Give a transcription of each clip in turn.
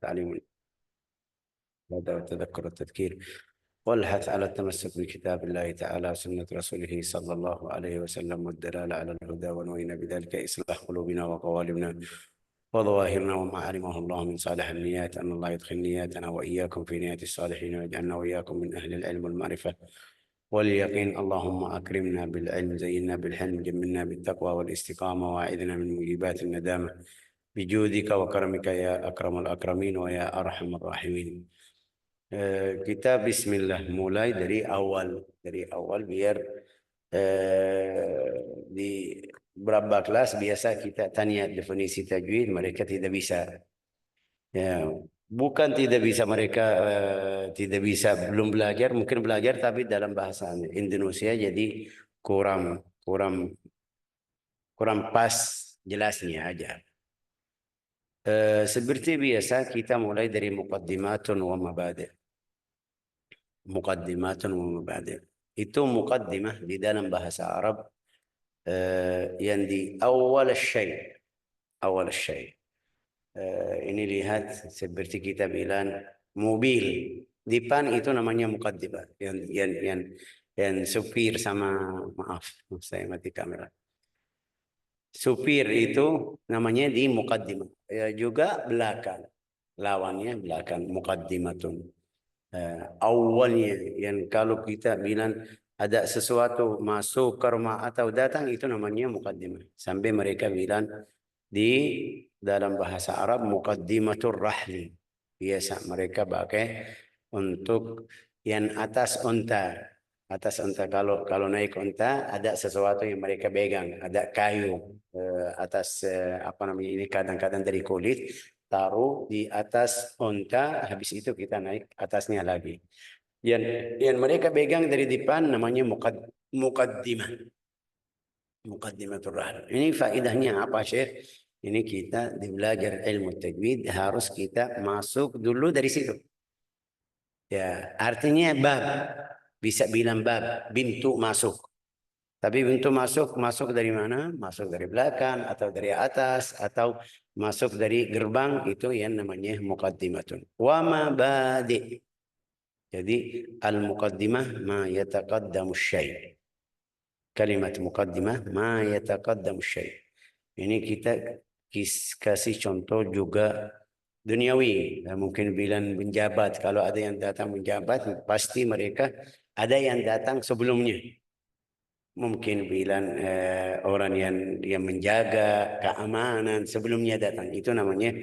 تعليم العبادة والتذكر والتذكير، والحث على التمسك بكتاب الله تعالى وسنة رسوله صلى الله عليه وسلم، والدلالة على الهدى، ونوينا بذلك إصلاح قلوبنا وقوالبنا وظواهرنا، وما علمه الله من صالح النيات أن الله يدخل نياتنا وإياكم في نيات الصالحين، ويجعلنا وإياكم من أهل العلم والمعرفة واليقين. اللهم أكرمنا بالعلم، زينا بالحلم، جملنا بالتقوى والاستقامة، وأعذنا من موجبات الندامة بجودك وكرمك يا أكرم الأكرمين ويا أرحم الراحمين. Kita bismillah mulai dari awal biar di beberapa kelas biasa kita tanya definisi tajwid, mereka tidak bisa. Ya, bukan tidak bisa mereka tidak bisa, belum belajar, mungkin belajar tapi dalam bahasa Indonesia jadi kurang kurang kurang pas jelasnya aja. Seperti biasa kita mulai dari muqaddimatun wa mabadi'. Muqaddimatun wa mabadi'. Itu muqaddimah di dalam bahasa Arab yang di awal syai'. Awal syai'. Ini lihat seperti kita bilang mobil. Depan itu namanya muqaddimah. Yang supir sama, maaf saya mati kamera. Supir itu namanya di muqaddimah. Juga belakang. Lawannya belakang, muqaddimatun. Awalnya yang kalau kita bilang ada sesuatu masuk ke rumah atau datang itu namanya muqaddimah. Sampai mereka bilang di dalam bahasa Arab muqaddimatur rahli. Biasa mereka pakai untuk yang atas unta. Atas unta, kalau naik unta ada sesuatu yang mereka pegang, ada kayu atas apa namanya ini, kadang-kadang dari kulit, taruh di atas unta, habis itu kita naik atasnya lagi. Yang mereka pegang dari depan namanya muqaddimah. Muqaddimatur rahl. Ini faedahnya apa, Syekh? Ini kita di belajar ilmu tajwid harus kita masuk dulu dari situ. Ya, artinya bab. Bisa bilang bab, pintu masuk. Tapi pintu masuk dari mana? Masuk dari belakang atau dari atas atau masuk dari gerbang, itu yang namanya muqaddimatun. Wa mabadi'. Jadi al-muqaddimah ma yataqaddamu syai'. Kalimat muqaddimah ma yataqaddamu syai'. Ini kita kasih contoh juga duniawi. Mungkin bilang penjabat, kalau ada yang datang menjabat pasti mereka ada yang datang sebelumnya. Mungkin bilang orang yang menjaga keamanan sebelumnya datang, itu namanya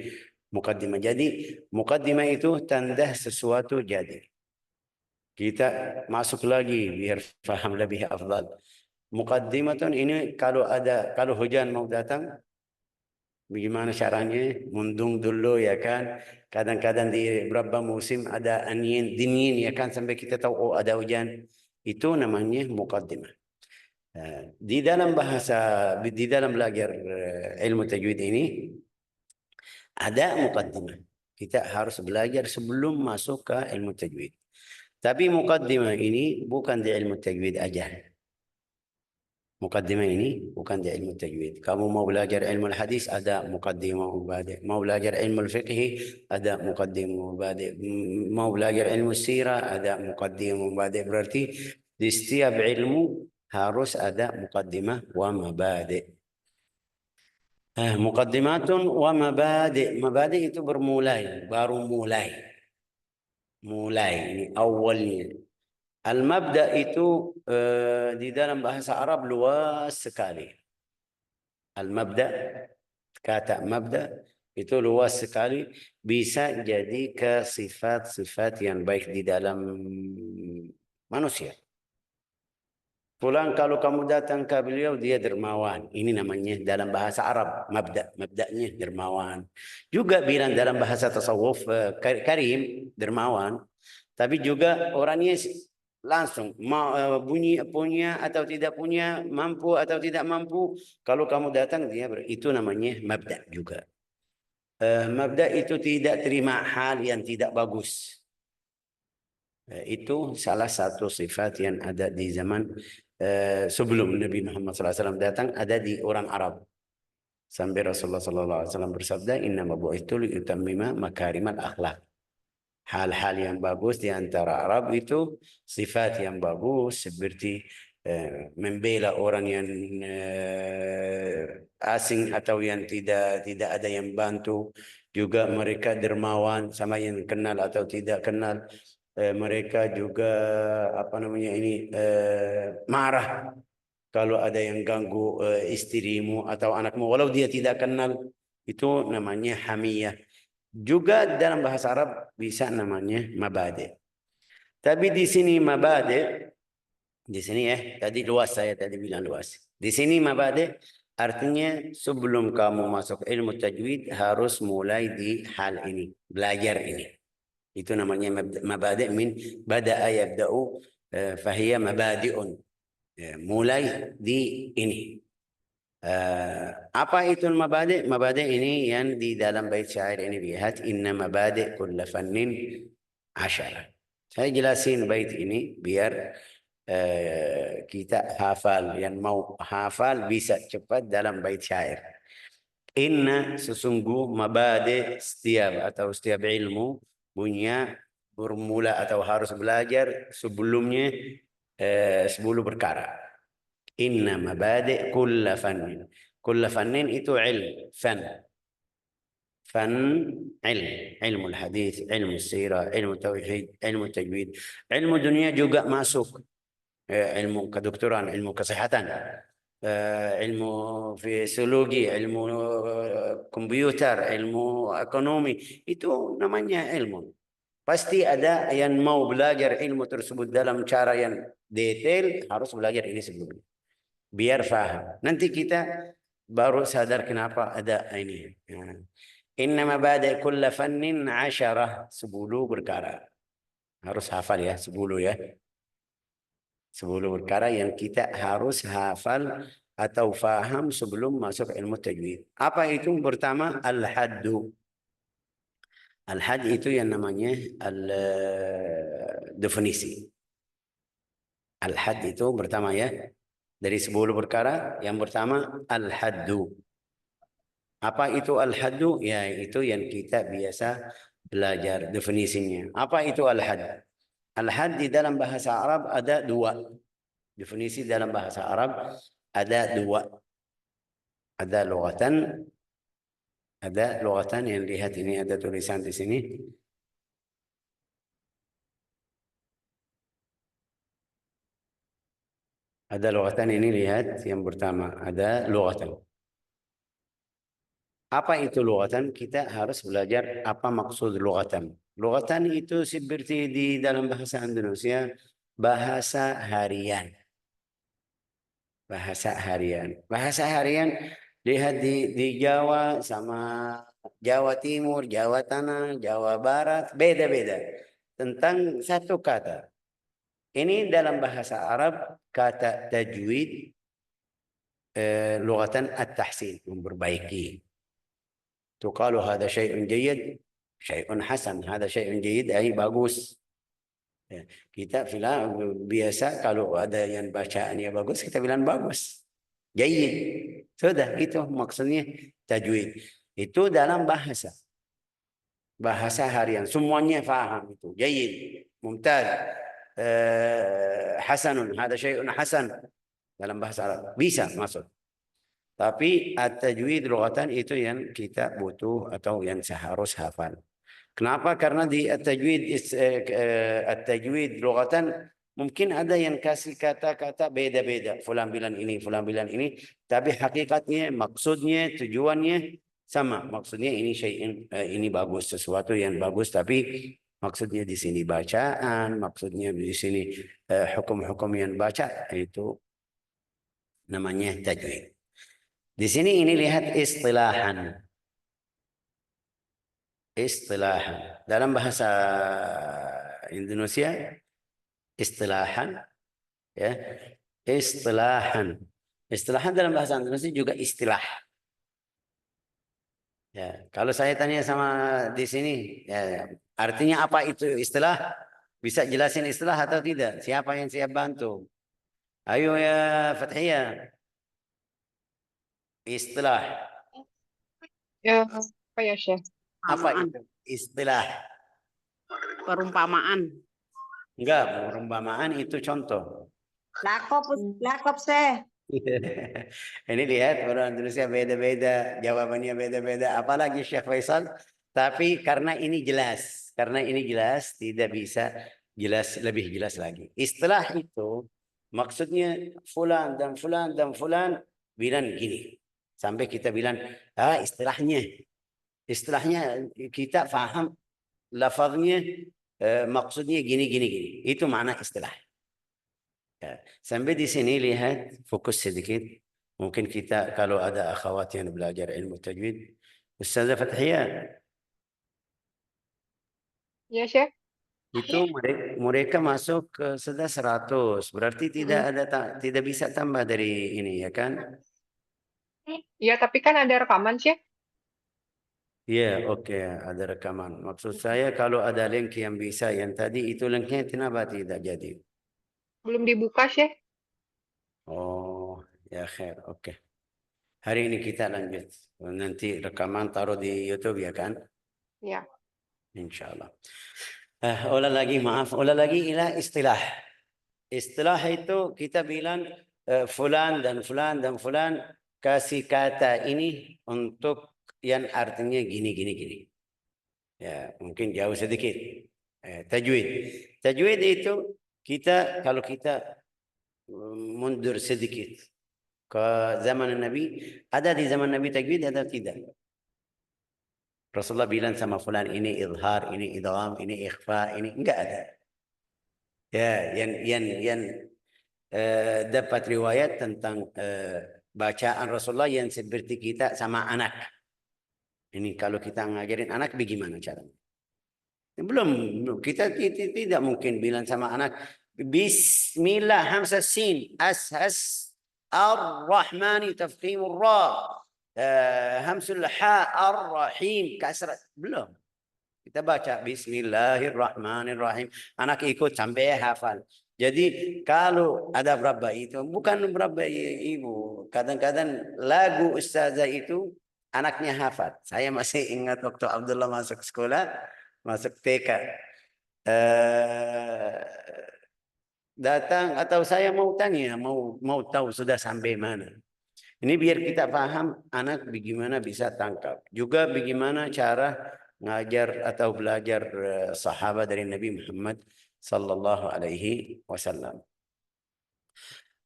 muqaddimah. Jadi muqaddimah itu tanda sesuatu jadi. Kita masuk lagi biar faham lebih afdal. Muqaddimatun ini kalau hujan mau datang, bagaimana caranya? Mundung dulu ya kan. Kadang-kadang di beberapa musim ada angin dingin ya kan, sampai kita tahu oh ada hujan. Itu namanya muqaddimah. Di dalam belajar ilmu tajwid ini ada muqaddimah. Kita harus belajar sebelum masuk ke ilmu tajwid. Tapi muqaddimah ini bukan di ilmu tajwid aja. Muqaddimah ini bukan di ilmu tajwid. Kamu mau belajar ilmu hadis ada muqaddimah mubadi'. Mau belajar ilmu fiqh ada muqaddimah mubadi'. Mau belajar ilmu sirah ada muqaddimah mubadi'. Berarti di setiap ilmu harus ada muqaddimah wa mabadi'. Muqaddimatun wa mabadi'. Mabadi' itu bermulai, baru mulai. Mulai ini awalnya. Al-mabda itu di dalam bahasa Arab luas sekali. Al-mabda, kata mabda itu luas sekali, bisa jadi ke sifat-sifat yang baik di dalam manusia. Pulang kalau kamu datang ke beliau dia dermawan. Ini namanya dalam bahasa Arab mabda, mabdanya dermawan. Juga bilang dalam bahasa tasawuf karim, dermawan. Tapi juga orangnya langsung punya atau tidak punya, mampu atau tidak mampu, kalau kamu datang dia itu namanya mabda juga. Mabda itu tidak terima hal yang tidak bagus. Itu salah satu sifat yang ada di zaman sebelum Nabi Muhammad SAW datang, ada di orang Arab. Sampai Rasulullah SAW bersabda, Inna mabu'ithu liutammima makarimal akhlak. Hal-hal yang bagus di antara Arab itu sifat yang bagus seperti membela orang yang asing atau yang tidak ada yang bantu. Juga mereka dermawan sama yang kenal atau tidak kenal. Mereka juga apa namanya ini marah kalau ada yang ganggu istrimu atau anakmu walau dia tidak kenal, itu namanya hamiyah. Juga dalam bahasa Arab bisa namanya mabade. Tapi di sini mabade, di sini tadi luas, saya tadi bilang luas. Di sini mabade artinya sebelum kamu masuk ilmu tajwid harus mulai di hal ini, belajar ini. Itu namanya mabade min bada'a yabda'u fahiya mabadi'un. Mulai di ini. Apa itu mabade? Mabade ini yang di dalam bait syair ini lihat, inna mabade kulla fannin asyara. Saya jelasin bait ini biar kita hafal, yang mau hafal bisa cepat dalam bait syair. Inna sesungguh mabade setiap ilmu punya bermula atau harus belajar sebelumnya 10 perkara. Inna mabadi' kulla fannin. Kulla fannin itu ilm, fan. Fan, ilmu hadis, ilmu sirah, ilmu tauhid, ilmu tajwid. Ilmu dunia juga masuk. Ilmu kedokteran, ilmu kesehatan. Ilmu fisiologi, ilmu komputer, ilmu ekonomi. Itu namanya ilmu. Pasti ada yang mau belajar ilmu tersebut dalam cara yang detail, harus belajar ini sebelumnya. Biar faham. Nanti kita baru sadar kenapa ada ini. Inna mabadi' kulla fannin 10 perkara. Harus hafal ya, 10 ya. 10 perkara yang kita harus hafal atau faham sebelum masuk ilmu tajwid. Apa itu? Pertama, al-haddu. Al-hadd itu yang namanya definisi. Al-hadd itu pertama ya. Dari 10 perkara, yang pertama al-haddu. Apa itu al-haddu? Ya, itu yang kita biasa belajar definisinya. Apa itu al-hadd? Al-hadd di dalam bahasa Arab ada 2. Definisi dalam bahasa Arab ada 2. Ada lughatan yang lihat ini ada tulisan di sini. Ada lughatan ini lihat yang pertama, ada lughatan. Apa itu lughatan? Kita harus belajar apa maksud lughatan. Lughatan itu seperti di dalam bahasa Indonesia, bahasa harian. Bahasa harian. Bahasa harian lihat di Jawa sama Jawa Timur, Jawa Tengah, Jawa Barat, beda-beda. Tentang satu kata. Ini dalam bahasa Arab, kata tajwid, lughatan at-tahsin, memperbaiki. تقال هذا شيء جيد شيء حسن هذا شيء جيد أي bagus. Kita bilang biasa kalau ada yang bacaannya bagus kita bilang bagus, jayyid. Sudah itu maksudnya tajwid. Itu dalam bahasa harian semuanya faham itu jayyid, mumtaz, hasanun, hada syai'un hasan dalam bahasa Arab bisa masuk. Tapi at-tajwid lughatan itu yang kita butuh atau yang seharus hafal. Kenapa? Karena di at-tajwid lughatan mungkin ada yang kasih kata-kata beda-beda. Fulan bilang ini, fulan bilang ini. Tapi hakikatnya, maksudnya, tujuannya sama. Maksudnya ini ini bagus, sesuatu yang bagus. Tapi maksudnya di sini bacaan, maksudnya di sini hukum-hukum yang baca, itu namanya tajwid. Di sini ini lihat istilahan. Istilahan. Dalam bahasa Indonesia, istilahan. Ya. Istilahan. Istilahan dalam bahasa Indonesia juga istilah. Ya. Kalau saya tanya sama di sini, ya, artinya apa itu istilah? Bisa jelasin istilah atau tidak? Siapa yang siap bantu? Ayo ya Fathia. Istilah. Ya, apa ya, Syekh? Apa Perumpamaan. itu? Istilah. Perumpamaan. Enggak, perumpamaan itu contoh. Lakop Syekh. Ini lihat orang Indonesia beda-beda, jawabannya beda-beda. Apalagi Syekh Faisal. Tapi karena ini jelas, tidak bisa jelas lebih jelas lagi. Istilah itu maksudnya fulan dan fulan dan fulan bilang gini. Sampai kita bilang, istilahnya kita faham lafaznya maksudnya gini gini gini. Itu makna istilah. Ya. Sampai di sini lihat fokus sedikit. Mungkin kita kalau ada akhwat yang belajar ilmu tajwid, Ustazah Fathia, Ya, Syekh. itu mereka masuk ke sudah 100, berarti tidak bisa tambah dari ini ya kan? Iya, tapi kan ada rekaman, Syekh. Iya, oke, ada rekaman. Maksud saya kalau ada link yang bisa yang tadi itu linknya kenapa tidak jadi? Belum dibuka, Syekh. Oh, ya khair, oke. Hari ini kita lanjut. Nanti rekaman taruh di YouTube ya kan? Ya. Insyaallah. Ulang lagi istilah. Istilah itu kita bilang fulan dan fulan dan fulan kasih kata ini untuk yang artinya gini gini gini. Ya, mungkin jauh sedikit. Tajwid. Tajwid itu kalau kita mundur sedikit ke zaman Nabi, ada di zaman Nabi tajwid atau tidak? Rasulullah bilang sama fulan ini izhar, ini idgham, ini ikhfa, ini enggak ada. Ya, yang dapat riwayat tentang bacaan Rasulullah yang seperti kita sama anak. Ini kalau kita ngajarin anak bagaimana caranya? Belum, kita tidak mungkin bilang sama anak Bismillah hamzah sin ashas ar-rahmani tafkhimur ra hamzul ha ar-rahim kasrat belum. Kita baca Bismillahirrahmanirrahim. Anak ikut sampai hafal. Jadi kalau ada berapa itu bukan berapa ibu. Kadang-kadang lagu ustazah itu anaknya hafal. Saya masih ingat waktu Abdullah masuk sekolah, masuk TK. Datang atau saya mau tanya, mau tahu sudah sampai mana. Ini biar kita paham anak bagaimana bisa tangkap. Juga bagaimana cara ngajar atau belajar sahabat dari Nabi Muhammad sallallahu alaihi wasallam.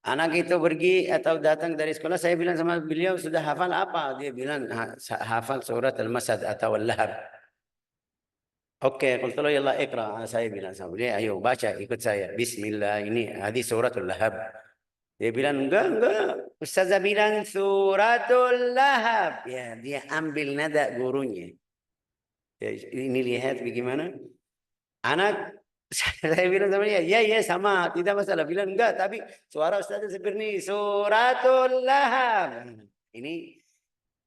Anak itu pergi atau datang dari sekolah, saya bilang sama beliau sudah hafal apa? Dia bilang hafal surat Al-Masad atau Al-Lahab. Oke, qultu lahu yalla iqra. Saya bilang sama dia, ayo baca ikut saya. Bismillah, ini hadis suratul Lahab. Dia bilang enggak. Ustazah bilang suratul Lahab. Ya, dia ambil nada gurunya. Ya, ini lihat bagaimana. Anak, saya bilang sama dia, ya sama, tidak masalah. Bilang enggak, tapi suara Ustazah seperti ini. Suratul Lahab. Ini,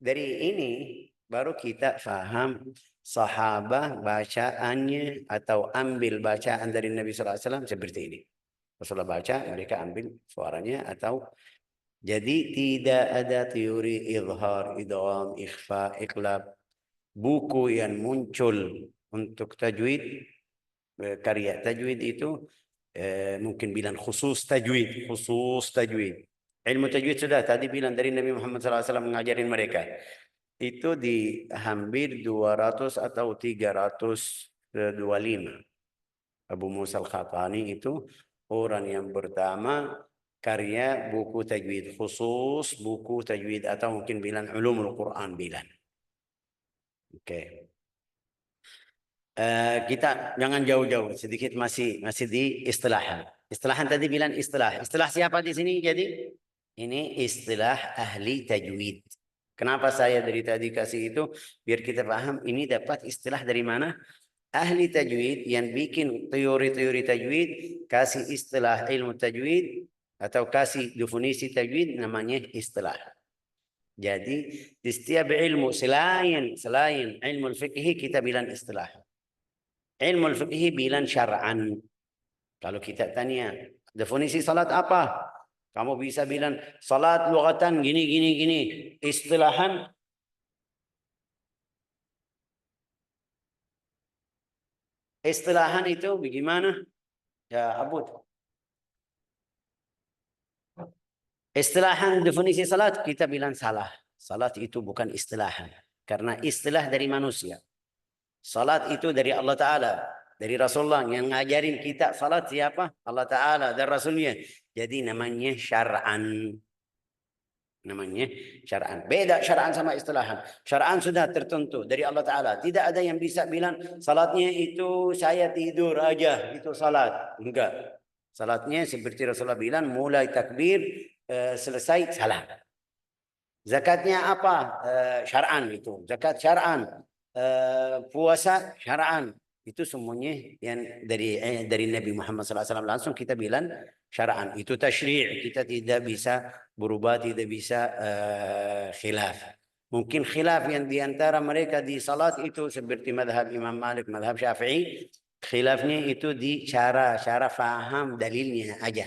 dari ini baru kita faham sahabat bacaannya atau ambil bacaan dari Nabi SAW seperti ini. Rasulullah baca, mereka ambil suaranya atau jadi tidak ada teori izhar, idgham, ikhfa, iqlab. Buku yang muncul untuk tajwid, karya tajwid itu mungkin bilang khusus tajwid. Ilmu tajwid sudah tadi bilang dari Nabi Muhammad SAW mengajarin mereka. Itu di hampir 200 atau 325. Abu Musa Al-Khatani itu orang yang pertama karya buku tajwid khusus, buku tajwid atau mungkin bilang ulumul Quran bilang. Oke. Kita jangan jauh-jauh, sedikit masih di istilahan. Istilahan tadi bilang istilah. Istilah siapa di sini jadi? Ini istilah ahli tajwid. Kenapa saya dari tadi kasih itu? Biar kita paham ini dapat istilah dari mana? Ahli tajwid yang bikin teori-teori tajwid kasih istilah ilmu tajwid atau kasih definisi tajwid namanya istilah. Jadi di setiap ilmu selain ilmu fikih kita bilang istilah. Ilmu fikih bilang syar'an. Kalau kita tanya definisi salat apa? Kamu bisa bilang salat lughatan gini. Istilahan Istilahan itu bagaimana? Ya, Abud. Istilahan definisi salat kita bilang salah. Salat itu bukan istilahan. Karena istilah dari manusia. Salat itu dari Allah Ta'ala. Dari Rasulullah yang ngajarin kita salat siapa? Allah Ta'ala dan Rasulnya. Jadi namanya syar'an. Namanya syar'an. Beda syar'an sama istilahan. Syar'an sudah tertentu dari Allah Ta'ala. Tidak ada yang bisa bilang salatnya itu saya tidur aja. Itu salat. Enggak. Salatnya seperti Rasulullah bilang mulai takbir selesai salam. Zakatnya apa? Syar'an itu. Zakat syar'an. Puasa syar'an. Itu semuanya yang dari Nabi Muhammad SAW langsung kita bilang syar'an. Itu tasyri'. Kita tidak bisa berubah, tidak bisa khilaf. Mungkin khilaf yang diantara mereka di salat itu seperti madhab Imam Malik, madhab Syafi'i. Khilafnya itu di cara faham dalilnya aja.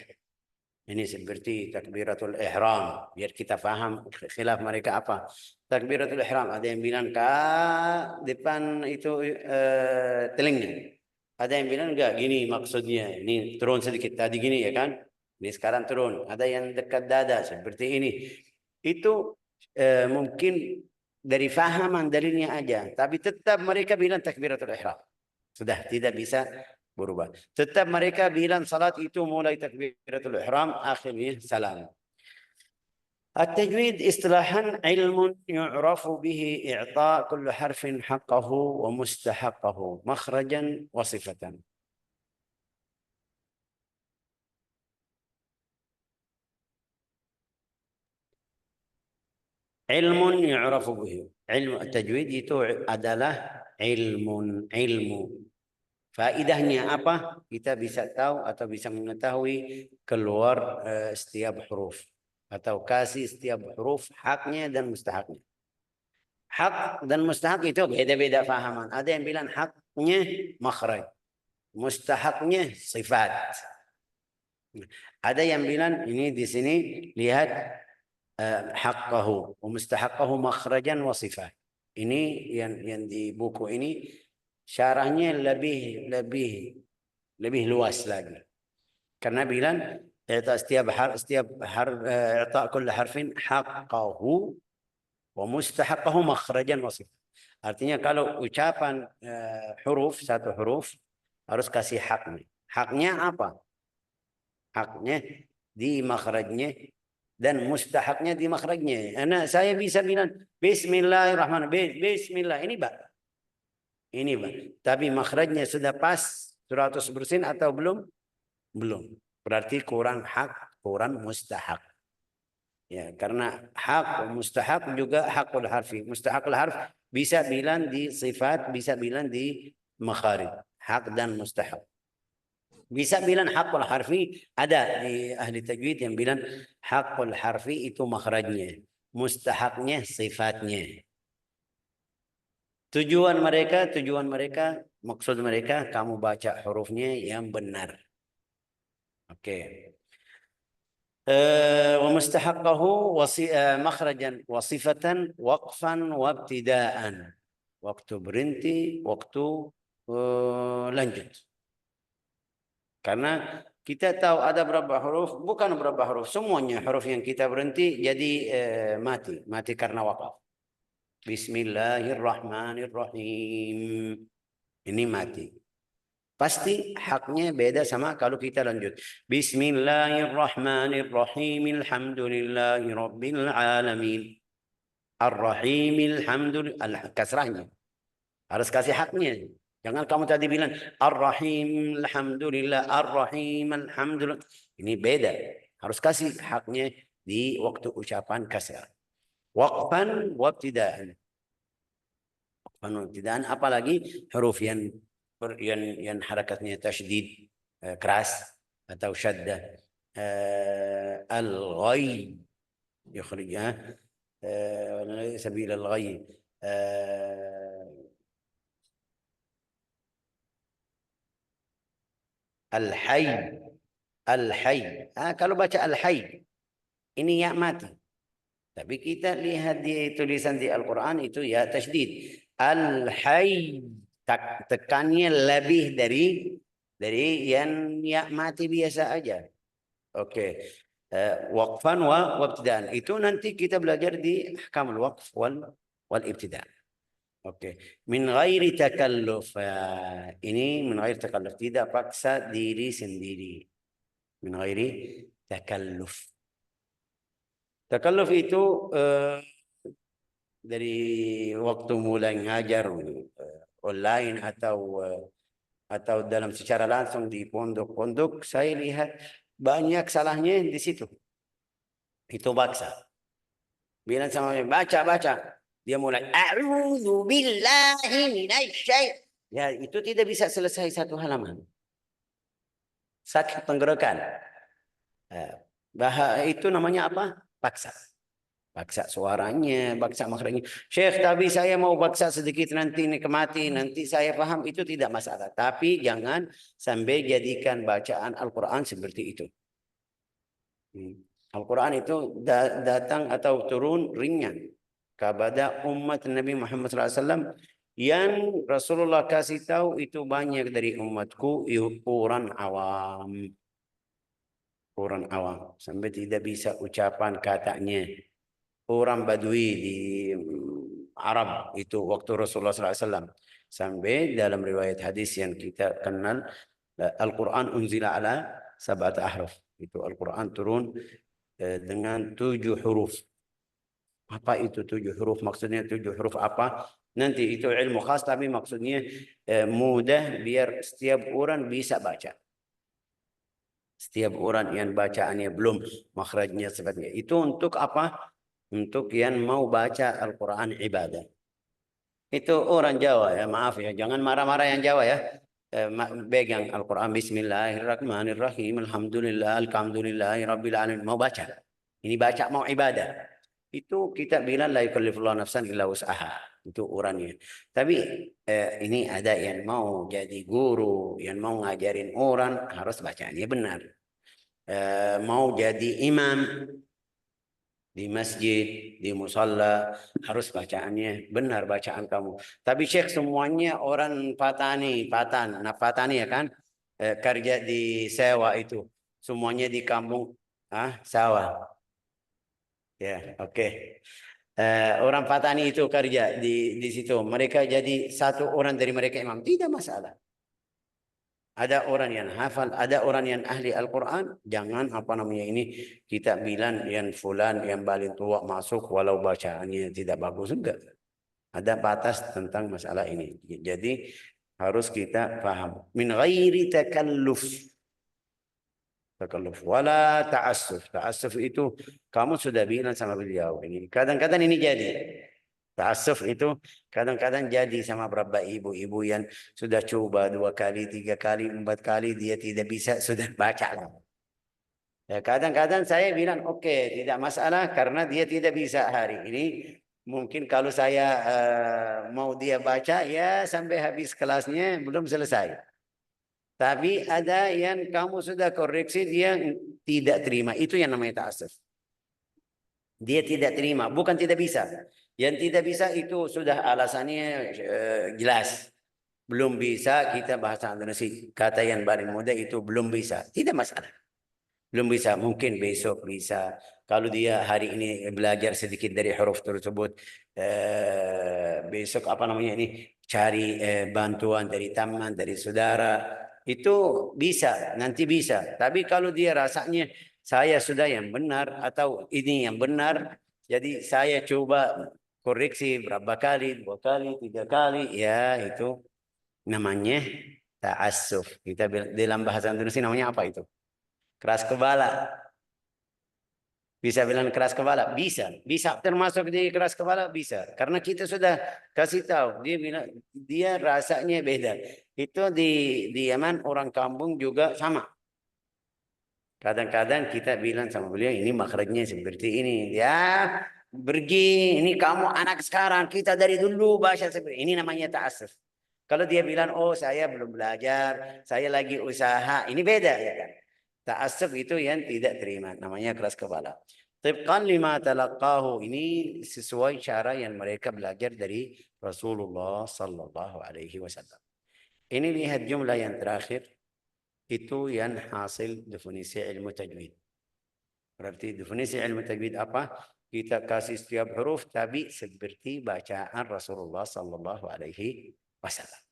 Ini seperti takbiratul ihram. Biar kita faham khilaf mereka apa. Takbiratul ihram. Ada yang bilang depan itu telinga. Ada yang bilang enggak gini maksudnya. Ini turun sedikit. Tadi gini ya kan. Ini sekarang turun. Ada yang dekat dada seperti ini. Itu mungkin dari fahaman dalilnya aja. Tapi tetap mereka bilang takbiratul ihram. Sudah tidak bisa berubah. Tetap mereka bilang salat itu mulai takbiratul ihram akhirnya salam. التجويد اصطلاحا علم يعرف به إعطاء كل حرف حقه ومستحقه مخرجا وصفة. علم يعرف به. علم التجويد itu adalah ilmu. Faedahnya apa? Kita bisa tahu atau bisa mengetahui keluar setiap huruf atau kasih setiap huruf haknya dan mustahaknya. Hak dan mustahak itu beda-beda fahaman. Ada yang bilang haknya makhraj, mustahaknya sifat. Ada yang bilang ini di sini lihat haqqahu wa mustahaqqahu makhrajan wa sifat. Ini yang di buku ini syarahnya lebih luas lagi. Karena bilang setiap kull harfin haqqahu wa mustahaqqahu makhrajan wa sifat. Artinya kalau ucapan huruf satu huruf harus kasih haknya. Haknya apa? Haknya di makhrajnya dan mustahaknya di makhrajnya. Saya bisa bilang Bismillahirrahmanirrahim. Bismillah ini Pak. Ini Pak. Tapi makhrajnya sudah pas 100% atau belum? Belum. Berarti kurang hak, kurang mustahak. Ya, karena hak mustahak juga hakul harfi. Mustahakul harf bisa bilang di sifat, bisa bilang di makharij. Hak dan mustahak. Bisa bilang hakul harfi, ada di ahli tajwid yang bilang hakul harfi itu makhrajnya. Mustahaknya sifatnya. Tujuan mereka, maksud mereka kamu baca hurufnya yang benar. Oke. ومستحقه مخرجا وصفة وقفا وابتداء. Waktu berhenti, waktu lanjut. Karena kita tahu ada berapa huruf, bukan berapa huruf, semuanya huruf yang kita berhenti jadi mati karena wakaf. Bismillahirrahmanirrahim. Ini mati. Pasti haknya beda sama kalau kita lanjut. Bismillahirrahmanirrahim. Alhamdulillahirabbil alamin. Ar-Rahim alhamdulillah. Kasrahnya. Harus kasih haknya. Jangan kamu tadi bilang Ar-Rahim alhamdulillah, Ar-Rahim alhamdulillah. Ini beda. Harus kasih haknya di waktu ucapan kasar. Waqfan wa ibtidaan. Waqfan wa ibtidaan, apalagi huruf yang harakatnya tasydid keras atau syaddah. Al-ghay yukhrijah sabil al-ghay. Al-hayy. Kalau baca al-hayy ini ya mati. Tapi kita lihat di tulisan di Al-Quran itu ya tasydid. Al-hayy. tekannya lebih dari yang ya mati biasa aja. Oke. Waqfan wa ibtidaan. Itu nanti kita belajar di ahkamul waqf wal ibtida'. Oke. Min ghairi takalluf. Ini min ghairi takalluf, tidak paksa diri sendiri. Min ghairi takalluf. Takalluf itu dari waktu mulai ngajar online atau dalam secara langsung di pondok-pondok, saya lihat banyak salahnya di situ. Itu paksa. Bilang sama dia, baca. Dia mulai, a'udzu billahi minasyaitonir. Ya, itu tidak bisa selesai satu halaman. Sakit tenggorokan. Itu namanya apa? Paksa. Paksa suaranya, paksa makhrajnya. Syekh, tapi saya mau paksa sedikit nanti nikmati, nanti saya paham, itu tidak masalah. Tapi jangan sampai jadikan bacaan Al-Quran seperti itu. Al-Quran itu datang atau turun ringan kepada umat Nabi Muhammad SAW yang Rasulullah kasih tahu itu banyak dari umatku orang awam. Orang awam. Sampai tidak bisa ucapan katanya. Orang Badui di Arab itu waktu Rasulullah SAW. Sampai dalam riwayat hadis yang kita kenal, Al-Quran unzila ala sab'at ahruf. Itu Al-Quran turun dengan 7 huruf. Apa itu 7 huruf? Maksudnya 7 huruf apa? Nanti itu ilmu khas, tapi maksudnya mudah biar setiap orang bisa baca. Setiap orang yang bacaannya belum makhrajnya sebagainya. Itu untuk apa? Untuk yang mau baca Al-Quran ibadah. Itu orang Jawa ya, maaf ya, jangan marah-marah yang Jawa ya. Pegang Al-Quran, Bismillahirrahmanirrahim, Alhamdulillah, Rabbil alamin. Mau baca. Ini baca mau ibadah. Itu kita bilang la yukallifullahu nafsan illa wus'aha. Itu orangnya. Tapi ini ada yang mau jadi guru, yang mau ngajarin orang, harus bacaannya benar. Mau jadi imam di masjid, di musalla, harus bacaannya benar bacaan kamu. Tapi Syekh, semuanya orang patan, ya kan? Kerja di sewa itu. Semuanya di kampung sawah. Ya, oke. Orang Patani itu kerja di situ. Mereka jadi satu orang dari mereka imam. Tidak masalah. Ada orang yang hafal, ada orang yang ahli Al-Quran. Jangan ini kita bilang yang fulan yang paling tua masuk walau bacaannya tidak bagus, enggak. Ada batas tentang masalah ini. Jadi harus kita paham. Min ghairi takalluf. Takalluf wala ta'assuf. Ta'assuf itu kamu sudah bilang sama beliau ini. Kadang-kadang ini jadi. Ta'assuf itu kadang-kadang jadi sama beberapa ibu-ibu yang sudah coba 2 kali, 3 kali, 4 kali, dia tidak bisa, sudah baca lah. Ya, kadang-kadang saya bilang oke, tidak masalah karena dia tidak bisa hari ini. Mungkin kalau saya mau dia baca ya sampai habis kelasnya belum selesai. Tapi ada yang kamu sudah koreksi dia tidak terima. Itu yang namanya ta'assuf. Dia tidak terima, bukan tidak bisa. Yang tidak bisa itu sudah alasannya jelas. Belum bisa kita bahasa Indonesia. Kata yang paling mudah itu belum bisa. Tidak masalah. Belum bisa. Mungkin besok bisa. Kalau dia hari ini belajar sedikit dari huruf tersebut. Besok ini. Cari bantuan dari teman, dari saudara. Itu bisa. Nanti bisa. Tapi kalau dia rasanya saya sudah yang benar. Atau ini yang benar. Jadi saya coba koreksi berapa kali, 2 kali, 3 kali, ya itu namanya ta'assuf. Kita dalam bahasa Indonesia namanya apa itu? Keras kepala. Bisa bilang keras kepala? Bisa. Bisa termasuk di keras kepala? Bisa. Karena kita sudah kasih tahu. Dia bilang, dia rasanya beda. Itu di Yaman orang kampung juga sama. Kadang-kadang kita bilang sama beliau, ini makhrajnya seperti ini. Ya, pergi, ini kamu anak sekarang, kita dari dulu bahasa seperti ini namanya ta'assuf. Kalau dia bilang, oh saya belum belajar, saya lagi usaha, ini beda ya kan. Ta'assuf itu yang tidak terima, namanya keras kepala. Tibqan lima talaqahu. Ini sesuai cara yang mereka belajar dari Rasulullah sallallahu alaihi wasallam. Ini lihat jumlah yang terakhir. Itu yang hasil definisi ilmu tajwid. Berarti definisi ilmu tajwid apa? Kita kasih setiap huruf tapi seperti bacaan Rasulullah sallallahu alaihi wasallam.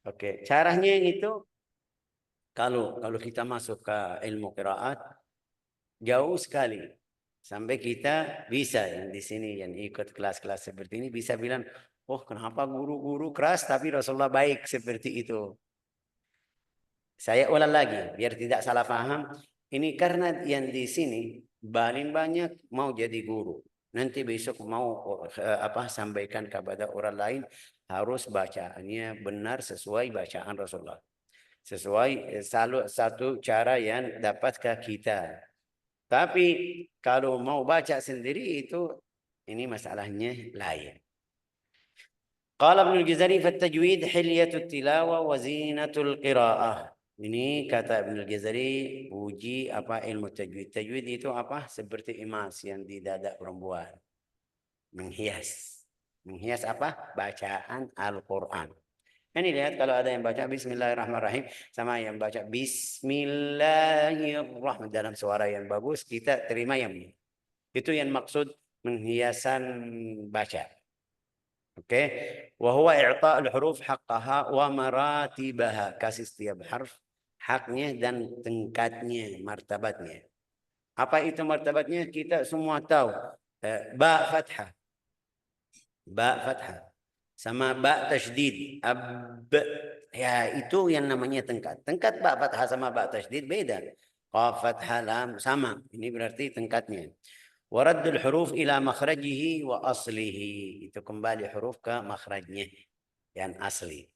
Oke, caranya itu kalau kita masuk ke ilmu qiraat jauh sekali sampai kita bisa yang di sini yang ikut kelas-kelas seperti ini bisa bilang, oh kenapa guru-guru keras tapi Rasulullah baik seperti itu. Saya ulang lagi biar tidak salah paham. Ini karena yang di sini paling banyak mau jadi guru. Nanti besok mau sampaikan kepada orang lain harus bacaannya benar sesuai bacaan Rasulullah. Sesuai satu cara yang dapatkah kita. Tapi kalau mau baca sendiri itu ini masalahnya lain. Qala Ibnu Al-Jazari fa tajwid hilyatut tilawah wa zinatul qiraah. Ini kata Ibnu Al-Jazari uji apa ilmu tajwid. Tajwid itu apa? Seperti emas yang di dada perempuan. Menghias. Menghias apa? Bacaan Al-Quran. Ini lihat kalau ada yang baca Bismillahirrahmanirrahim sama yang baca Bismillahirrahmanirrahim dalam suara yang bagus kita terima yang ini. Itu yang maksud menghiasan baca. Oke. Wa huwa i'ta' al-huruf haqqaha wa maratibaha. Kasih setiap harf haknya dan tingkatnya, martabatnya. Apa itu martabatnya? Kita semua tahu. Ba fathah. Ba fathah. Sama ba tasydid. Ab. Ya, itu yang namanya tingkat. Tingkat ba fathah sama ba tasydid beda. Qaf fathah lam sama. Ini berarti tingkatnya. Waraddul huruf ila makhrajihi wa aslihi. Itu kembali huruf ke makhrajnya yang asli.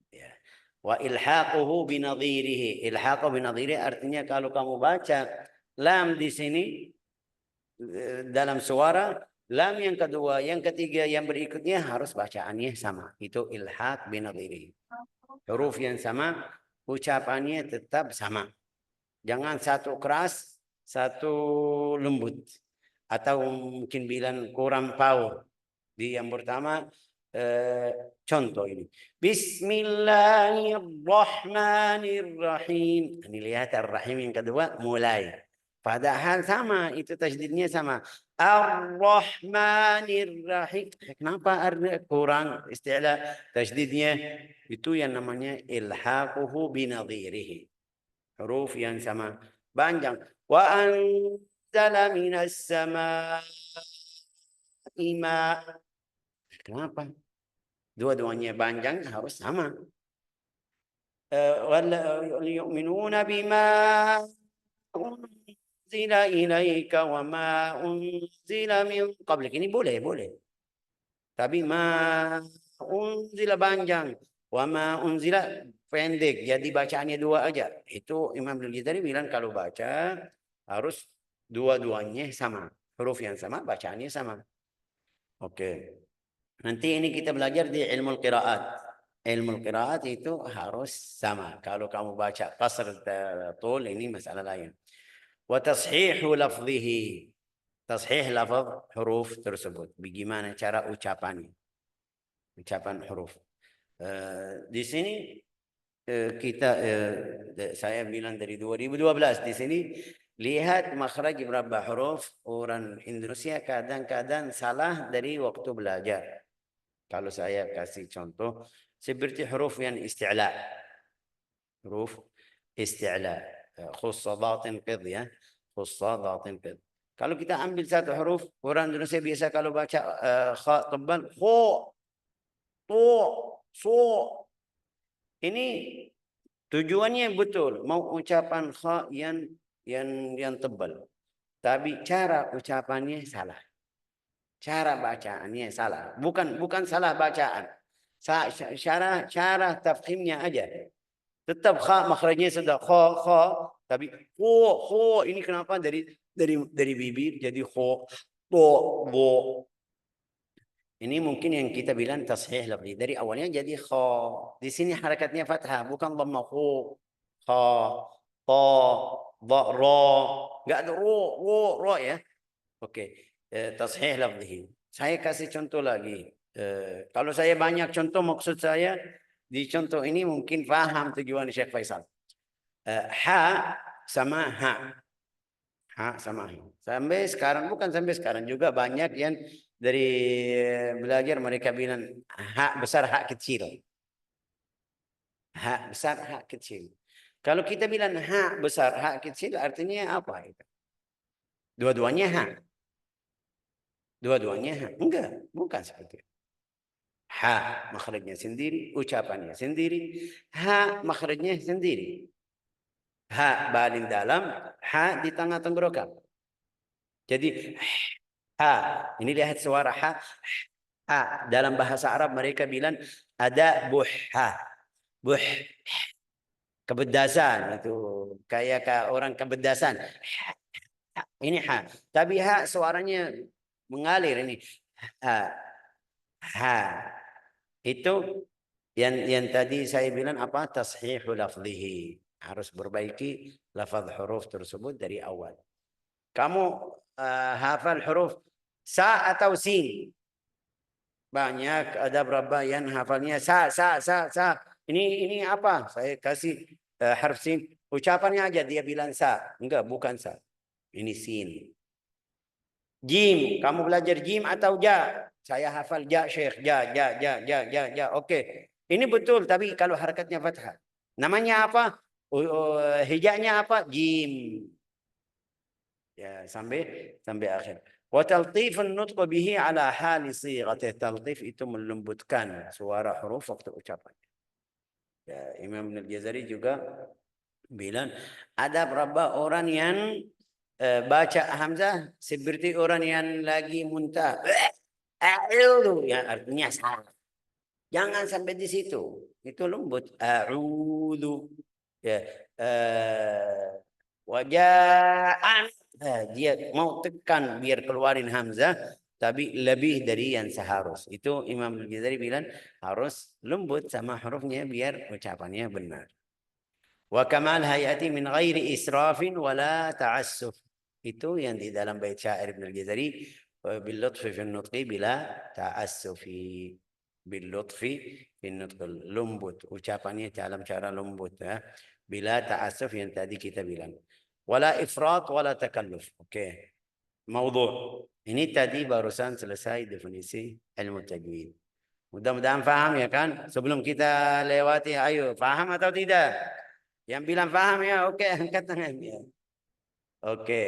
Ya. Wa ilhaquhu binadhirihi. Ilhaqu binadhirihi artinya kalau kamu baca lam di sini dalam suara, lam yang kedua, yang ketiga, yang berikutnya harus bacaannya sama. Itu ilhaq binadhirihi. Huruf yang sama, ucapannya tetap sama. Jangan satu keras, satu lembut. Atau mungkin bilang kurang power. Di yang pertama, contoh ini. Bismillahirrahmanirrahim. Ini lihat ar-rahim yang kedua mulai. Padahal sama, itu tasydidnya sama. Ar-Rahmanir-Rahim. Kenapa kurang istilah tasydidnya? Itu yang namanya ilhaquhu binadhirihi. Huruf yang sama. Panjang. Wa anzala minas sama'i ma. Kenapa? Dua-duanya panjang harus sama. Yu'minuna bima unzila ilaika wa ma unzila min qablik. Ini boleh. Tapi ma unzila panjang. Wa ma unzila pendek. Jadi bacaannya dua aja. Itu Imam Al-Jazari bilang kalau baca harus dua-duanya sama. Huruf yang sama, bacaannya sama. Oke. Nanti ini kita belajar di ilmu qiraat. Ilmu qiraat itu harus sama. Kalau kamu baca qasr tul ini masalah lain. Wa tashihu lafzihi. Tashih lafaz huruf tersebut. Bagaimana cara ucapannya? Ucapan huruf. Di sini saya bilang dari 2012 di sini lihat makhraj berapa huruf. Orang Indonesia kadang-kadang salah dari waktu belajar. Kalau saya kasih contoh seperti huruf yang isti'la. Huruf isti'la. Khussadatin qid ya. Khussadatin qid. Kalau kita ambil satu huruf, orang Indonesia biasa kalau baca kha tebal, kho, to, so. Ini tujuannya betul, mau ucapan kha yang tebal. Tapi cara ucapannya salah. Cara bacaannya salah. Bukan salah bacaan. Cara tafkhimnya aja. Tetap kha makhrajnya sudah kha tapi kho ini kenapa dari bibir jadi kho to bo. Ini mungkin yang kita bilang tashih lafzi. Dari awalnya jadi kha. Di sini harakatnya fathah bukan dhamma kho. Kha, ta, dha, ra. Enggak ada ro ya. Oke. Tashih lafzihi. Saya kasih contoh lagi. Kalau saya banyak contoh, maksud saya di contoh ini mungkin paham tujuan Syekh Faisal. Ha sama ha. Ha sama ha. Sampai sekarang, bukan sampai sekarang juga banyak yang dari belajar mereka bilang ha besar, ha kecil. Ha besar, ha kecil. Kalau kita bilang ha besar, ha kecil artinya apa itu? Dua-duanya ha. Dua-duanya ha. Enggak, bukan seperti itu. Ha makhrajnya sendiri, ucapannya sendiri. Ha makhrajnya sendiri. Ha paling dalam, ha di tengah tenggorokan. Jadi ha, ini lihat suara ha. Ha dalam bahasa Arab mereka bilang ada buha. Buh, kebedasan itu kayak orang kebedasan. Ini ha. Tapi ha suaranya mengalir ini. Ha. Ha. Itu yang tadi saya bilang apa? Tashihu lafzihi. Harus perbaiki lafaz huruf tersebut dari awal. Kamu hafal huruf sa atau sin? Banyak ada berapa yang hafalnya sa. Ini apa? Saya kasih harf sin. Ucapannya aja dia bilang sa. Enggak, bukan sa. Ini sin. Jim, kamu belajar jim atau ja? Saya hafal ja, Syekh. Ja. Oke. Ini betul, tapi kalau harakatnya fathah. Namanya apa? Hijaknya apa? Jim. Ya, sampai akhir. Wa taltif an-nutq bihi ala hali sighatih. Taltif itu melembutkan suara huruf waktu ucapan. Ya, Imam Al-Jazari juga bilang ada berapa orang yang baca hamzah seperti orang yang lagi muntah. Ya artinya salah. Jangan sampai di situ. Itu lembut. A'udzu. Ya. Waja'an. Dia mau tekan biar keluarin hamzah, tapi lebih dari yang seharus. Itu Imam Al-Ghazali bilang harus lembut sama hurufnya biar ucapannya benar. Wa kamal hayati min ghairi israfin wala ta'assuf. Itu yang di dalam bait syair Ibnu Al-Ghazali, bil lutfi fi nutqi bila ta'assufi. Bil lutfi fi nutqi, lembut ucapannya dalam cara lembut ya. Bila ta'assuf yang tadi kita bilang. Wala ifrat wala takalluf. Oke. Maudhu. Ini tadi barusan selesai definisi ilmu tajwid. Mudah-mudahan faham ya kan? Sebelum kita lewati, ayo faham atau tidak? Yang bilang faham ya, oke, angkat tangannya. Oke.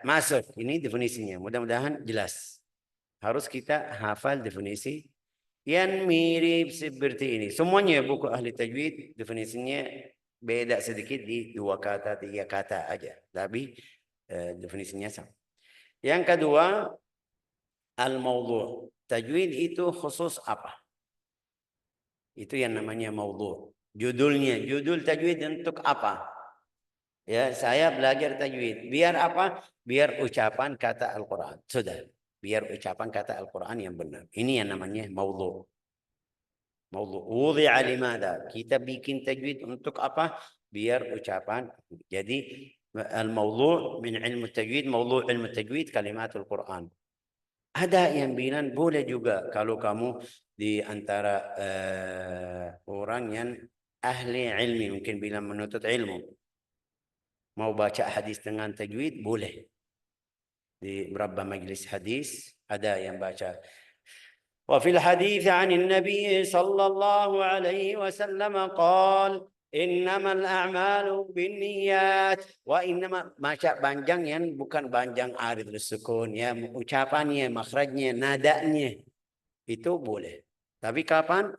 Masuk. Ini definisinya. Mudah-mudahan jelas. Harus kita hafal definisi yang mirip seperti ini. Semuanya buku ahli tajwid definisinya beda sedikit di 2 kata, 3 kata aja. Tapi definisinya sama. Yang kedua, al-maudhu'. Tajwid itu khusus apa? Itu yang namanya maudhu'. Judulnya, judul tajwid untuk apa? Ya, saya belajar tajwid. Biar apa? Biar ucapan kata Al-Quran. Sudah. Biar ucapan kata Al-Quran yang benar. Ini yang namanya maudhu'. Maudhu'. Wudhi'a limada. Kita bikin tajwid untuk apa? Biar ucapan. Jadi al-maudhu' min ilmu tajwid. Maudhu' ilmu tajwid kalimatul Quran. Ada yang bilang boleh juga kalau kamu di antara orang yang ahli ilmi, mungkin bilang menuntut ilmu, mau baca hadis dengan tajwid boleh. Di beberapa majelis hadis ada yang baca. Wa fil hadits 'anil Nabi sallallahu alaihi wasallam qala innamal a'malu binniyat wa innama, baca panjang yang bukan panjang aridul sukun ya, ucapannya, makhrajnya, nadanya itu boleh. Tapi kapan?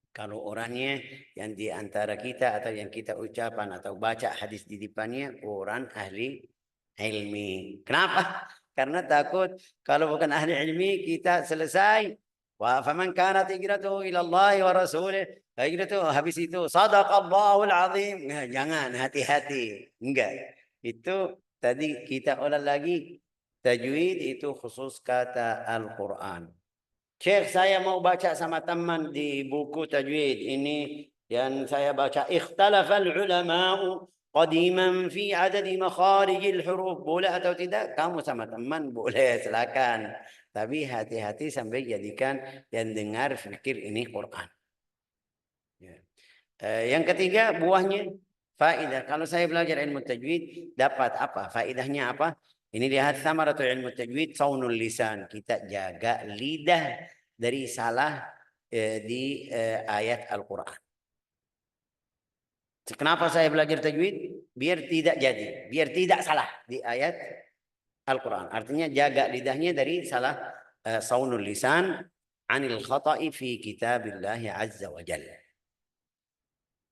Kalau orangnya yang di antara kita atau yang kita ucapan atau baca hadis di depannya orang ahli ilmi. Kenapa? Karena takut kalau bukan ahli ilmi kita selesai. Wa faman kanat hijratuhu ila Allah wa rasulih, hijratuhu habis itu sadaqallahul azim. Nah, jangan, hati-hati. Enggak. Itu tadi kita ulang lagi, tajwid itu khusus kata Al-Quran. Syekh, saya mau baca sama teman di buku tajwid ini yang saya baca, ikhtalafal ulama'u qadiman fi adadi makharijil huruf. Boleh atau tidak? Kamu sama teman boleh, silakan. Tapi hati-hati sampai jadikan yang dengar fikir ini Quran. Ya. Yang ketiga, buahnya faedah. Kalau saya belajar ilmu tajwid, dapat apa? Faedahnya apa? Ini lihat samaratul ilmu tajwid, saunul lisan. Kita jaga lidah dari salah di ayat Al-Quran. Kenapa saya belajar tajwid? Biar tidak jadi, biar tidak salah di ayat Al-Quran. Artinya jaga lidahnya dari salah, saunul lisan anil khata'i fi kitabillahi azza wa jalla.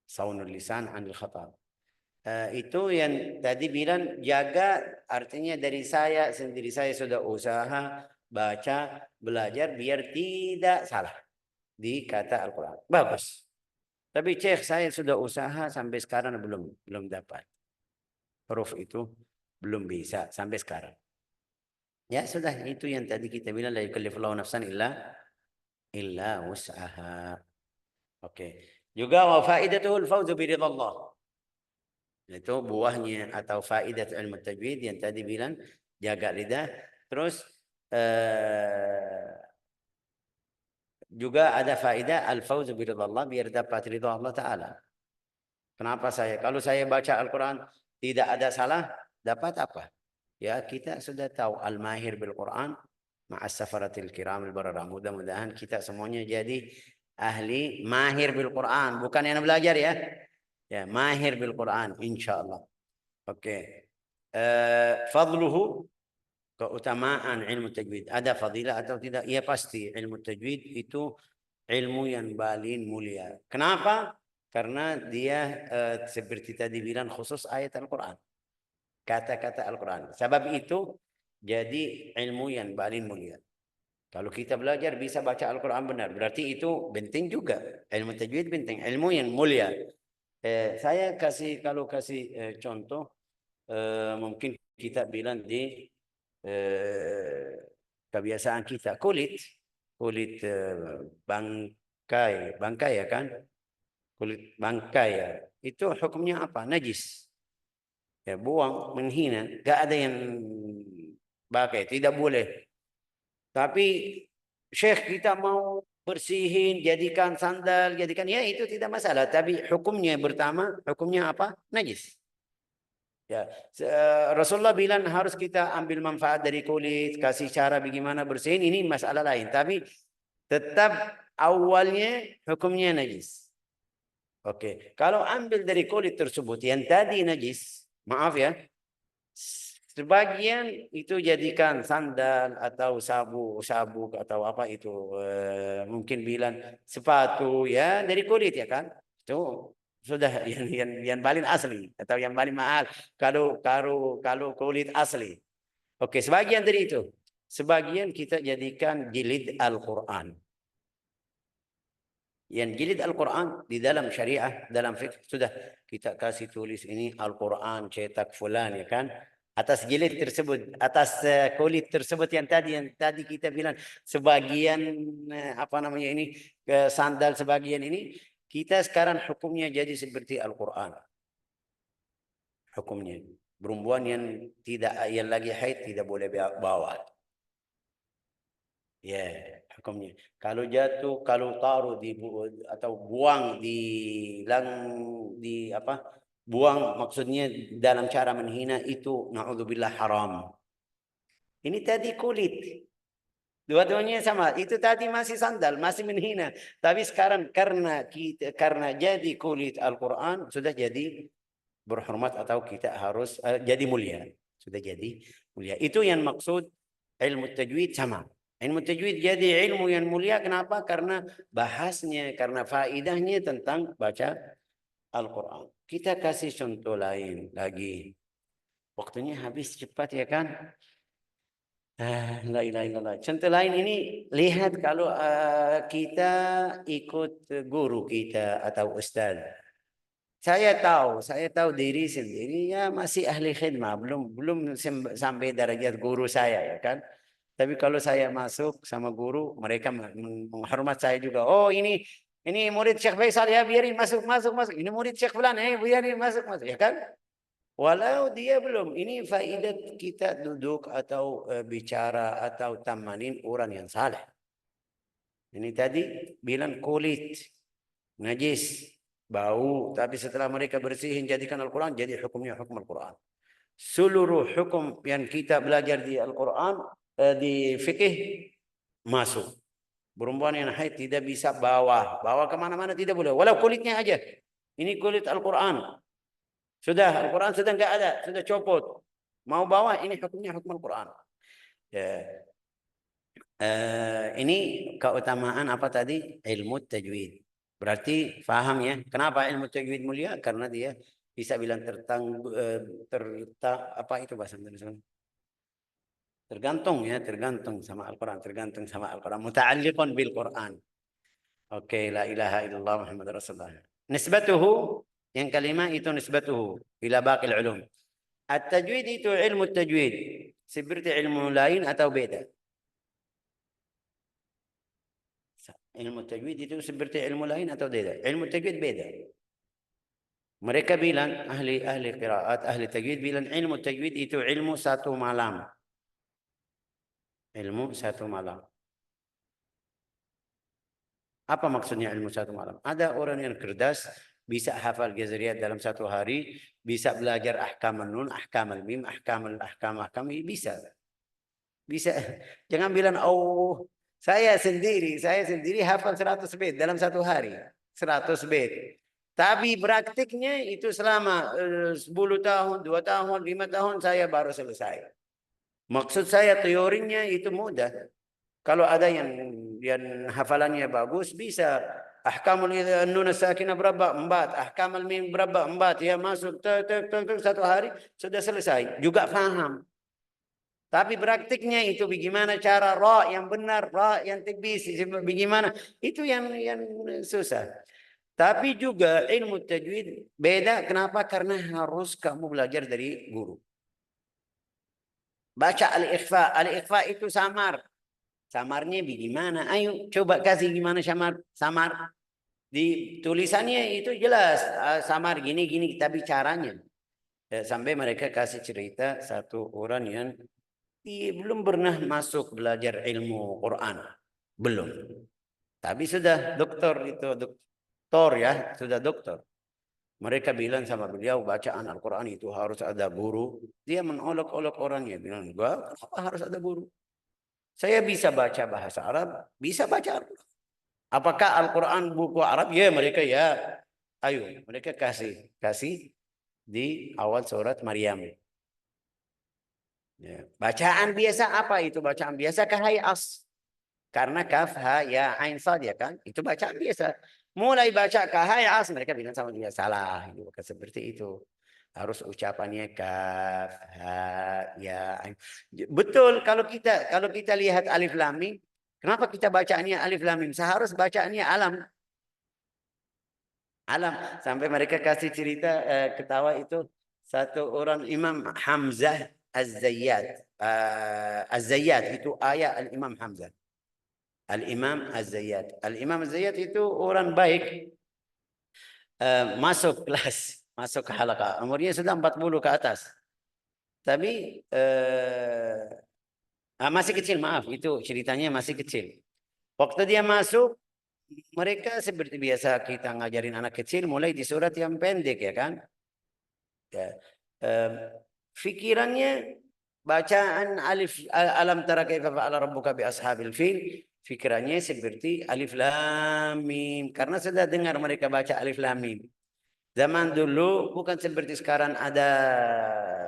Saunul lisan anil khata'. Itu yang tadi bilang jaga, artinya dari saya sendiri, saya sudah usaha baca, belajar biar tidak salah di kata Al-Quran. Bagus. Tapi Syekh, saya sudah usaha sampai sekarang belum dapat. Huruf itu belum bisa sampai sekarang. Ya sudah, itu yang tadi kita bilang, la yukallifullahu nafsan illa wus'aha. Oke. Juga wa faidatuhul fawzu biridallah. Itu buahnya atau faidah ilmu tajwid yang tadi bilang jaga lidah. Terus juga ada faedah al-fawzu biridallah, biar dapat ridha Allah Ta'ala. Kenapa kalau saya baca Al-Quran tidak ada salah, dapat apa? Ya, kita sudah tahu al-mahir bil Quran ma'as safaratil kiramil barara. Mudah-mudahan kita semuanya jadi ahli mahir bil Quran, bukan yang belajar ya. Ya, mahir bil Quran insyaallah. Oke. Fadluhu, keutamaan ilmu tajwid. Ada fadilah atau tidak? Ya pasti, ilmu tajwid itu ilmu yang paling mulia. Kenapa? Karena dia seperti tadi bilang khusus ayat Al-Quran. Kata-kata Al-Quran. Sebab itu jadi ilmu yang paling mulia. Kalau kita belajar bisa baca Al-Quran benar, berarti itu penting juga. Ilmu tajwid penting, ilmu yang mulia. Saya kalau kasih contoh, mungkin kita bilang di kebiasaan kita, kulit bangkai ya kan, kulit bangkai ya, itu hukumnya apa? Najis. Ya, buang, menghina, gak ada yang pakai, tidak boleh. Tapi Syekh, kita mau bersihin, jadikan sandal, jadikan, ya itu tidak masalah. Tapi hukumnya hukumnya apa? Najis. Ya, Rasulullah bilang harus kita ambil manfaat dari kulit, kasih cara bagaimana bersihin, ini masalah lain. Tapi tetap awalnya hukumnya najis. Oke, kalau ambil dari kulit tersebut yang tadi najis, maaf ya, sebagian itu jadikan sandal atau sabuk atau apa itu, mungkin bilang sepatu ya dari kulit ya kan, itu sudah yang paling asli atau yang paling mahal kalau kulit asli. Oke, sebagian dari itu, sebagian kita jadikan jilid Al-Quran. Yang jilid Al-Quran di dalam syariah, dalam fiqh sudah kita kasih tulis ini Al-Quran cetak fulan ya kan. Atas jilid tersebut, atas kulit tersebut yang tadi kita bilang sebagian apa namanya ini sandal, sebagian ini kita sekarang hukumnya jadi seperti Al-Quran. Hukumnya perempuan yang lagi haid tidak boleh bawa. Ya, hukumnya. Kalau jatuh, kalau taruh atau buang di apa? Buang maksudnya dalam cara menghina, itu na'udzubillah haram. Ini tadi kulit. Dua-duanya sama. Itu tadi masih sandal, masih menghina. Tapi sekarang karena jadi kulit Al-Quran sudah jadi berhormat atau kita harus jadi mulia. Sudah jadi mulia. Itu yang maksud ilmu tajwid sama. Ilmu tajwid jadi ilmu yang mulia. Kenapa? Karena bahasnya, karena faedahnya tentang baca Al-Quran. Kita kasih contoh lain lagi. Waktunya habis cepat ya kan? La ilaha illallah. Contoh lain ini, lihat kalau kita ikut guru kita atau ustaz. Saya tahu diri sendiri ya masih ahli khidmah, belum sampai derajat guru saya ya kan. Tapi kalau saya masuk sama guru, mereka menghormat saya juga. Oh ini murid Syekh Faisal ya, biarin masuk. Ini murid Syekh Fulan, biarin masuk ya kan. Walau dia belum. Ini faidah kita duduk atau bicara atau tamanin orang yang saleh. Ini tadi bilang kulit najis, bau, tapi setelah mereka bersihin jadikan Al-Quran, jadi hukumnya hukum Al-Quran. Seluruh hukum yang kita belajar di Al-Quran, di fikih, masuk. Perempuan yang haid tidak bisa bawa kemana-mana tidak boleh, walau kulitnya aja. Ini kulit Al-Quran. Sudah, Al-Quran sudah enggak ada, sudah copot. Mau bawa, ini hukumnya hukum Al-Quran. Ya. Ini keutamaan apa tadi? Ilmu tajwid. Berarti faham ya, kenapa ilmu tajwid mulia? Karena dia bisa bilang apa itu bahasa Indonesia? Tergantung ya, tergantung sama Al-Quran, tergantung sama Al-Quran. Muta'alliqun bil Quran. Oke, la ilaha illallah Muhammad Rasulullah. Nisbatuhu, yang kelima itu nisbatuhu ila baqil ulum. At-tajwid itu ilmu tajwid. Seperti ilmu lain atau beda? Ilmu tajwid itu seperti ilmu lain atau beda? Ilmu tajwid beda. Mereka bilang, ahli qiraat, ahli tajwid bilang ilmu tajwid itu ilmu satu malam. Ilmu satu malam. Apa maksudnya ilmu satu malam? Ada orang yang cerdas, bisa hafal jazriyat dalam satu hari, bisa belajar ahkam nun, ahkam mim, ahkam, bisa. Bisa. Jangan bilang, oh, saya sendiri hafal 100 bait dalam satu hari. 100 bait. Tapi praktiknya itu selama 10 tahun, 2 tahun, 5 tahun saya baru selesai. Maksud saya teorinya itu mudah. Kalau ada yang hafalannya bagus, bisa. Ahkamul nun sakinah berapa? 4. Ahkamul mim berapa? 4. Ya masuk satu hari sudah selesai. Juga paham. Tapi praktiknya itu bagaimana cara ra yang benar, ra yang tipis, bagaimana? Itu yang susah. Tapi juga ilmu tajwid beda. Kenapa? Karena harus kamu belajar dari guru. Baca al-ikhfa. Al-ikhfa itu samar. Samarnya bagaimana? Ayo coba kasih gimana samar. Di tulisannya itu jelas samar gini tapi caranya. Sampai mereka kasih cerita satu orang yang belum pernah masuk belajar ilmu Quran. Belum. Tapi sudah doktor ya, sudah doktor. Mereka bilang sama beliau bacaan Al-Quran itu harus ada guru. Dia menolak-olok orangnya. Bilang, enggak, kenapa harus ada guru? Saya bisa baca bahasa Arab, bisa baca Arab. Apakah Al-Quran buku Arab? Ya, mereka ya. Ayo, mereka kasih di awal surat Maryam. Ya. Bacaan biasa apa itu? Bacaan biasa kahai as. Karena kaf, ha, ya, ain, sad ya kan? Itu bacaan biasa. Mulai baca kahai as, mereka bilang sama dia salah. Bukan seperti itu. Harus ucapannya kaf, ha, ya. Betul kalau kita lihat alif lam mim, kenapa kita bacaannya alif lam mim? Seharus bacaannya alam. Alam sampai mereka kasih cerita ketawa itu satu orang Imam Hamzah Az-Zayyat. Az-Zayyat itu ayah Al-Imam Hamzah. Al-Imam Az-Zayyat. Al-Imam Az-Zayyat itu orang baik. Masuk kelas, masuk ke halaqah. Umurnya sudah 40 ke atas. Tapi masih kecil, maaf. Itu ceritanya masih kecil. Waktu dia masuk, mereka seperti biasa kita ngajarin anak kecil mulai di surat yang pendek ya kan. Ya. Fikirannya bacaan alif alam tara kaifa fa'ala rabbuka bi ashabil fil. Fikirannya seperti alif lam mim karena sudah dengar mereka baca alif lam mim. Zaman dulu bukan seperti sekarang ada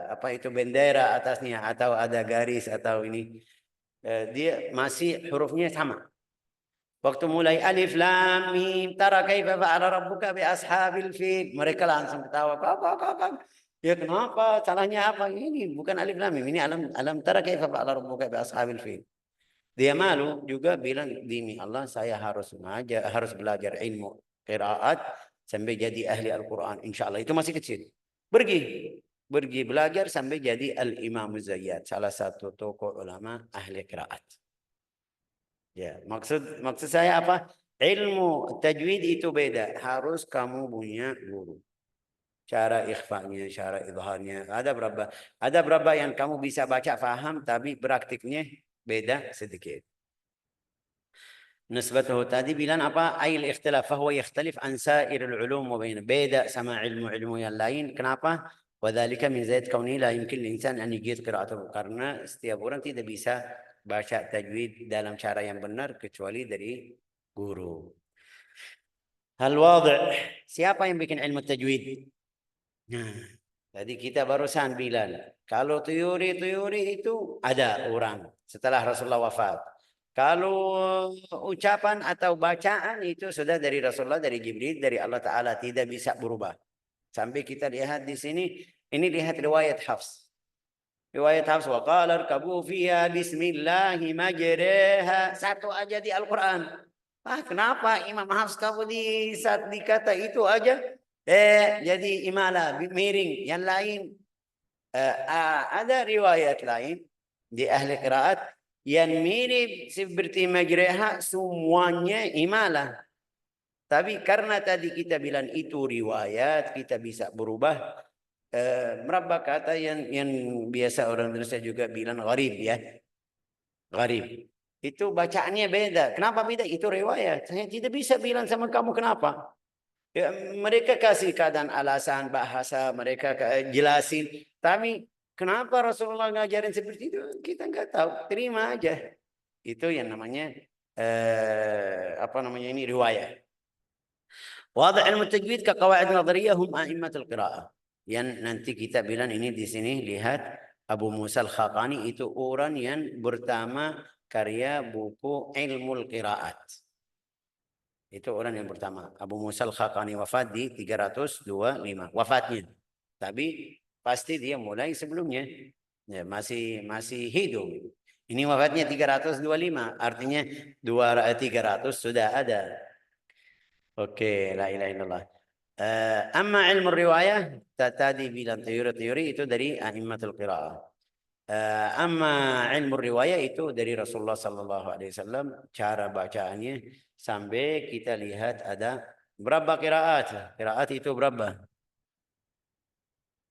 apa itu bendera atasnya atau ada garis atau ini. Dia masih hurufnya sama. Waktu mulai alif lam mim tara kaifa fa'ala rabbuka bi ashabil fil, mereka langsung ketawa. Apa? Ya kenapa? Salahnya apa? Ini bukan alif lam mim, ini alam tara kaifa fa'ala rabbuka bi ashabil fil. Dia malu juga bilang demi Allah saya harus belajar ilmu qiraat sampai jadi ahli Al-Qur'an insyaallah. Itu masih kecil. Pergi belajar sampai jadi Al-Imam Zayyat, salah satu tokoh ulama ahli qiraat. Ya, maksud saya apa? Ilmu tajwid itu beda. Harus kamu punya guru. cara ikhfanya, cara idharnya. Ada berapa yang kamu bisa baca faham tapi praktiknya beda sedikit. Nisbatuhu tadi bilang apa? Ail ikhtilaf, fahuwa yakhtalif an sa'iril ulum wa baina. Beda sama ilmu-ilmu yang lain. Kenapa? Wadzalika min zaid kauni la yumkin lil-insan an yujid qira'atuhu. Karena setiap orang tidak bisa baca tajwid dalam cara yang benar kecuali dari guru. Hal wadih. Siapa yang bikin ilmu tajwid? Nah, tadi kita barusan bilang, kalau teori-teori itu ada orang setelah Rasulullah wafat. Kalau ucapan atau bacaan itu sudah dari Rasulullah, dari Jibril, dari Allah Ta'ala, tidak bisa berubah. Sampai kita lihat di sini, ini lihat riwayat Hafs. Riwayat Hafs, wa qala irkabu fiha bismillahi majreha. Satu aja di Al-Quran. Kenapa Imam Hafs kamu di saat dikata itu aja? Jadi imalah, miring. Yang lain, ada riwayat lain di ahli qiraat yang mirip seperti majreha, semuanya imalah. Tapi karena tadi kita bilang itu riwayat, kita bisa berubah. Berapa kata yang biasa orang Indonesia juga bilang gharib ya. Gharib. Itu bacaannya beda. Kenapa beda? Itu riwayat. Saya tidak bisa bilang sama kamu kenapa. Ya, mereka kasih keadaan alasan bahasa, mereka jelasin. Tapi kenapa Rasulullah ngajarin seperti itu? Kita nggak tahu. Terima aja. Itu yang namanya ini riwayat. Wadih ilmu tajwid ka qawaid nadhariyah hum a'immatul qiraah. Yang nanti kita bilang ini di sini lihat Abu Musa al-Khaqani itu orang yang pertama karya buku ilmu qiraat. Itu orang yang pertama. Abu Musa al-Khaqani wafat di 325 wafatnya. Tapi pasti dia mulai sebelumnya. Ya, masih hidup. Ini wafatnya 325, artinya 300 sudah ada. Oke, la ilaha illallah. Amma ilmu riwayah, tadi bilang teori-teori itu dari a'immatul qiraah. Amma ilmu riwayah itu dari Rasulullah sallallahu alaihi wasallam, cara bacaannya sampai kita lihat ada berapa qiraat. Qiraat itu berapa?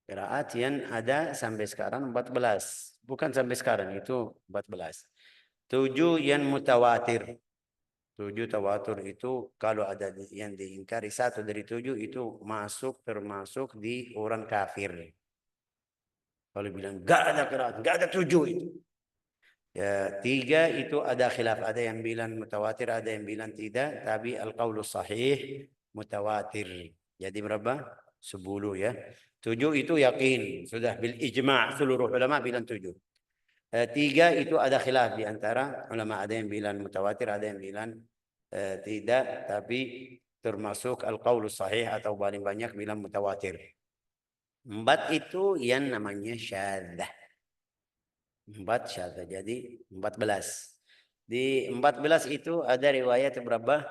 Qiraat yang ada sampai sekarang 14. Bukan sampai sekarang, itu 14. 7 yang mutawatir. 7 tawatur itu kalau ada yang diingkari 1 dari 7 itu termasuk di orang kafir. Kalau bilang enggak ada qiraat, enggak ada 7 itu. Ya, 3 itu ada khilaf, ada yang bilang mutawatir, ada yang bilang tidak, tapi al-qaulus sahih mutawatir. Jadi berapa? 10 ya. 7 itu yakin, sudah bil ijma' seluruh ulama bilang 7. 3 itu ada khilaf di antara ulama, ada yang bilang mutawatir, ada yang bilang tidak, tapi termasuk al-qaulus sahih atau paling banyak bilang mutawatir. 4 itu yang namanya syadzah. 4 syadzah, jadi 14. Di 14 itu ada riwayat berapa?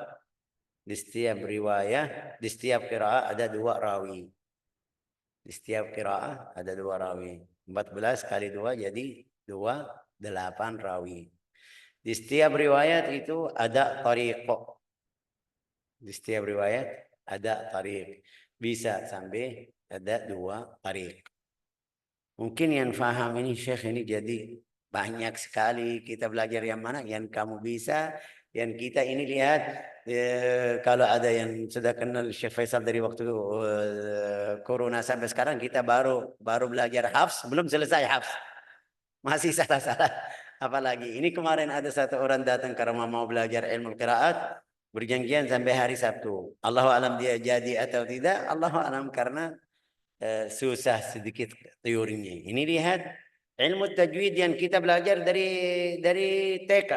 Di setiap riwayat, di setiap qiraah ada 2 rawi. Di setiap qiraah ada 2 rawi. 14 kali 2 jadi 8 rawi. Di setiap riwayat itu ada tariq. Di setiap riwayat ada tariq. Bisa sampai ada 2 tariq. Mungkin yang faham ini Syekh ini jadi banyak sekali kita belajar yang mana yang kamu bisa, yang kita ini lihat kalau ada yang sudah kenal Syekh Faisal dari waktu corona sampai sekarang, kita baru belajar hafs, belum selesai hafs. Masih salah-salah. Apalagi ini kemarin ada satu orang datang karena mau belajar ilmu qiraat, berjanjian sampai hari Sabtu. Allahu alam dia jadi atau tidak, Allahu alam, karena susah sedikit teorinya. Ini lihat ilmu tajwid yang kita belajar dari TK.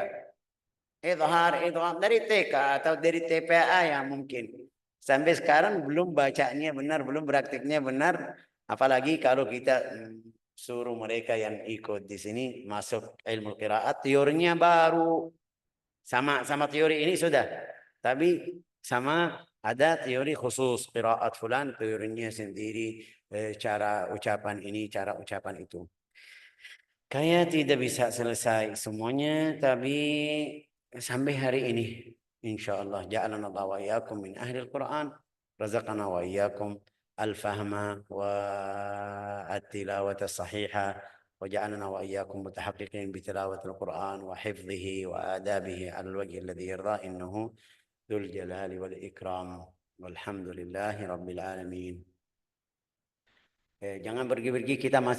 Idhar dari TK atau dari TPA ya mungkin. Sampai sekarang belum bacanya benar, belum praktiknya benar. Apalagi kalau kita suruh mereka yang ikut di sini masuk ilmu qiraat, teorinya baru sama teori ini sudah, tapi sama ada teori khusus qiraat fulan, teorinya sendiri, cara ucapan ini, cara ucapan itu. Kayak tidak bisa selesai semuanya, tapi sampai hari ini insyaallah ja'alana Allah wa iyyakum min ahlil Quran, razaqana wa iyyakum الفهم والتلاوة الصحيحة، وجعلنا وإياكم متحققين بتلاوة القرآن وحفظه وآدابه على الوجه الذي يرضى، إنه ذو الجلال والإكرام، والحمد لله رب العالمين. Jangan pergi-pergi, kita masih